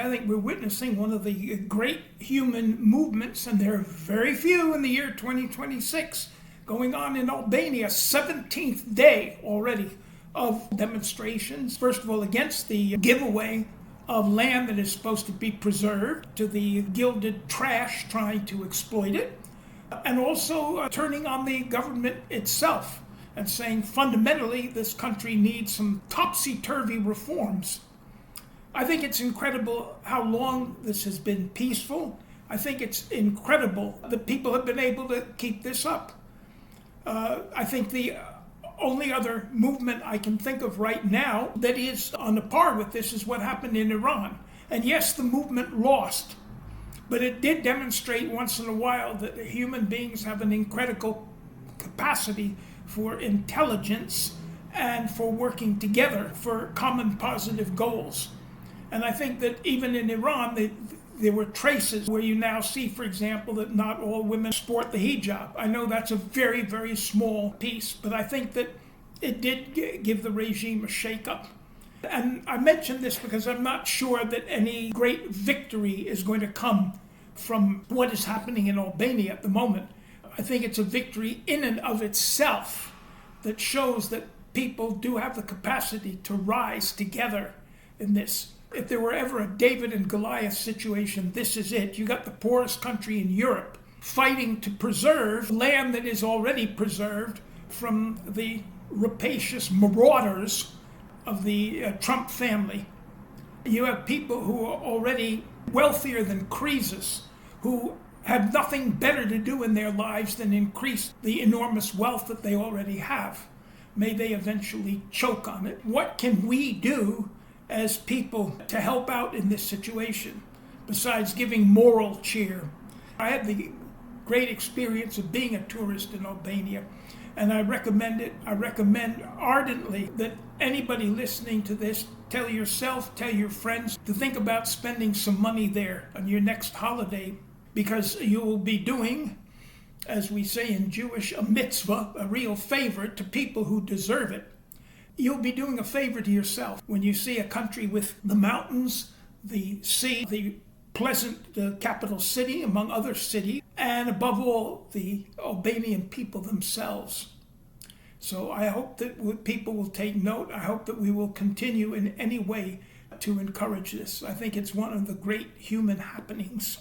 I think we're witnessing one of the great human movements, and there are very few in the year 2026, going on in Albania, 17th day already of demonstrations. First of all, against the giveaway of land that is supposed to be preserved to the gilded trash trying to exploit it, and also turning on the government itself and saying fundamentally this country needs some topsy-turvy reforms. I think it's incredible how long this has been peaceful. I think it's incredible that people have been able to keep this up. I think the only other movement I can think of right now that is on the par with this is what happened in Iran. And yes, the movement lost, but it did demonstrate once in a while that human beings have an incredible capacity for intelligence and for working together for common positive goals. And I think that even in Iran, there were traces where you now see, for example, that not all women sport the hijab. I know that's a very, very small piece, but I think that it did give the regime a shake-up. And I mention this because I'm not sure that any great victory is going to come from what is happening in Albania at the moment. I think it's a victory in and of itself that shows that people do have the capacity to rise together in this. If there were ever a David and Goliath situation, this is it. You got the poorest country in Europe fighting to preserve land that is already preserved from the rapacious marauders of the Trump family. You have people who are already wealthier than Croesus, who have nothing better to do in their lives than increase the enormous wealth that they already have. May they eventually choke on it. What can we do as people to help out in this situation, besides giving moral cheer? I had the great experience of being a tourist in Albania, and I recommend it. I recommend ardently that anybody listening to this, tell yourself, tell your friends to think about spending some money there on your next holiday, because you will be doing, as we say in Jewish, a mitzvah, a real favor to people who deserve it. You'll be doing a favor to yourself when you see a country with the mountains, the sea, the pleasant capital city, among other cities, and above all, the Albanian people themselves. So I hope that people will take note. I hope that we will continue in any way to encourage this. I think it's one of the great human happenings.